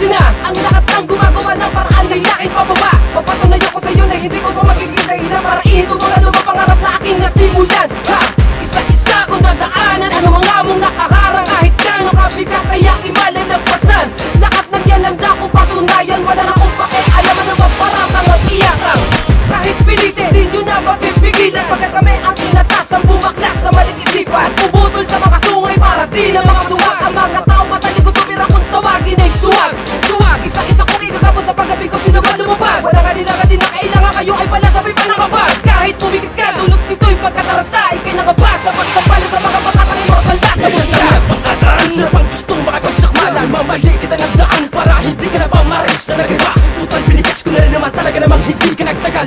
Klase na ang lahat ng gumagawa ng paraan ay laking pababa. Papatunayan ko sa'yo na hindi ko pa magiging dahilan para ihito mga lumapangarap na aking nasimulan. Ha! Isa-isa ko nadaanan, ano ang among nakaharang. Kahit gano'ng kabigat ay aking malalagpasan. Lahat ng yan ang dako patunayan, wala na akong pakialam ano ba paratang ang iyatang. Kahit pilitin, di nyo na mapipigilan. Pagkat kami ang inatasang bumaklas sa maling isipan. Pumutol sa mga sungay para di na mga suwag. Ang mga tao matalikod tumira kung tawagin ay tuwag. Tuwag, isa-isa kong ikagapos sa paggabi ko sino ba lumabag. Wala kanila ka din na kailangan kayo ay pala sabay panangabag. Kahit pumikit ka, dulot nito'y pagkataranta. Ikay nangabag sa pagkapala sa mga bakatang immortal sa musika. Pangkataan, sila pang gustong makipagsakmalan. Mamali kita ng daan para hindi ka na pamaris na nag-iba. Tutal binigas ko na rin naman talaga namang hindi ka nagtagal.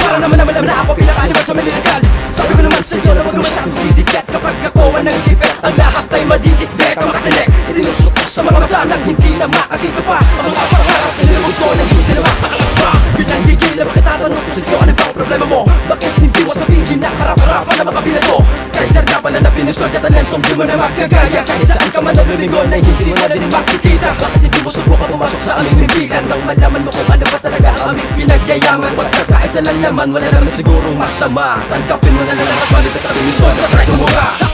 Para naman na ako pinakaliwan sa malinagal. Sabi ko naman sa'yo na wag naman siyang didikit. Kapag ako ang nagdipit, ang lahat ay madidikdik. Ang makatinik, itinusok sa mga mata nang hindi na makakita pa. Ang mga pangarap na nilawag ko nang hindi na makakalap pa. Bilang gigil na makitatanong ko sa'yo ano ba ang problema mo? Bakit hindi mo sabihin na harap-harapan na makabilan mo? Kaysa ka pala na pinuswag at talentong di mo na magkagaya. Kahit saan ka man nalulingon na hindi mo na din makikita. Bakit hindi mo subukan pumasok sa aming limbigan nang malaman mo kung ano ba talaga ang aming pinagyayaman? Pagkakaisa lang naman, wala naman sigurong masama. Tanggapin mo na lang ang malit at aming isod at try mo ba?